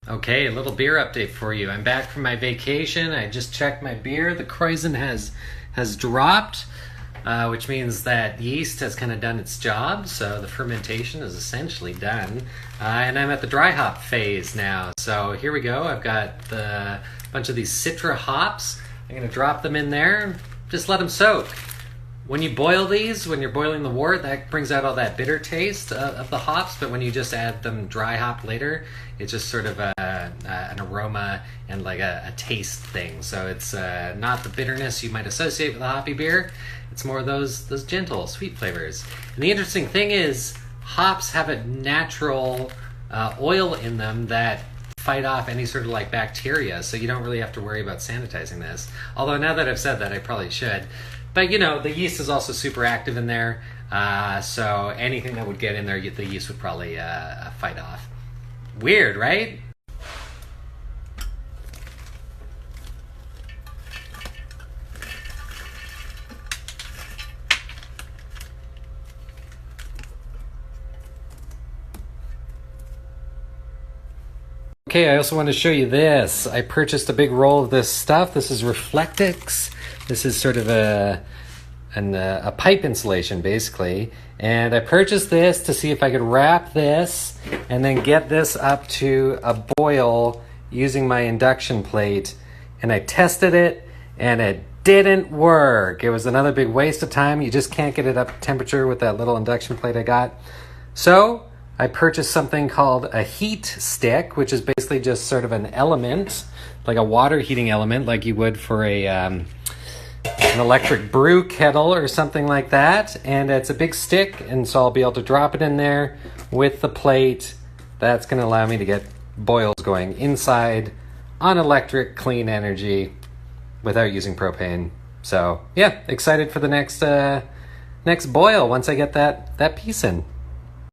Okay, a little beer update for you. I'm back from my vacation. I just checked my beer. The krausen has dropped, which means that yeast has kind of done its job. So the fermentation is essentially done, and I'm at the dry hop phase now. So here we go. I've got a bunch of these Citra hops. I'm going to drop them in there. Just let them soak. When you boil these, when you're boiling the wort, that brings out all that bitter taste of the hops, but when you just add them dry hop later, it's just sort of an aroma and like a taste thing. So it's not the bitterness you might associate with a hoppy beer. It's more those gentle, sweet flavors. And the interesting thing is, hops have a natural oil in them that fight off any sort of like bacteria, so you don't really have to worry about sanitizing this. Although now that I've said that, I probably should. But you know, the yeast is also super active in there, so anything that would get in there, the yeast would probably fight off. Weird, right? Okay, I also want to show you this. I purchased a big roll of this stuff. This is reflectix. This is sort of a pipe insulation, basically. And I purchased this to see if I could wrap this and then get this up to a boil using my induction plate. And I tested it, and it didn't work. It was another big waste of time. You just can't get it up to temperature with that little induction plate I got. So I purchased something called a heat stick, which is basically just sort of an element, like a water heating element, like you would for an electric brew kettle or something like that. And it's a big stick, and so I'll be able to drop it in there with the plate. That's going to allow me to get boils going inside on electric, clean energy without using propane. So yeah, excited for the next boil once I get that piece in.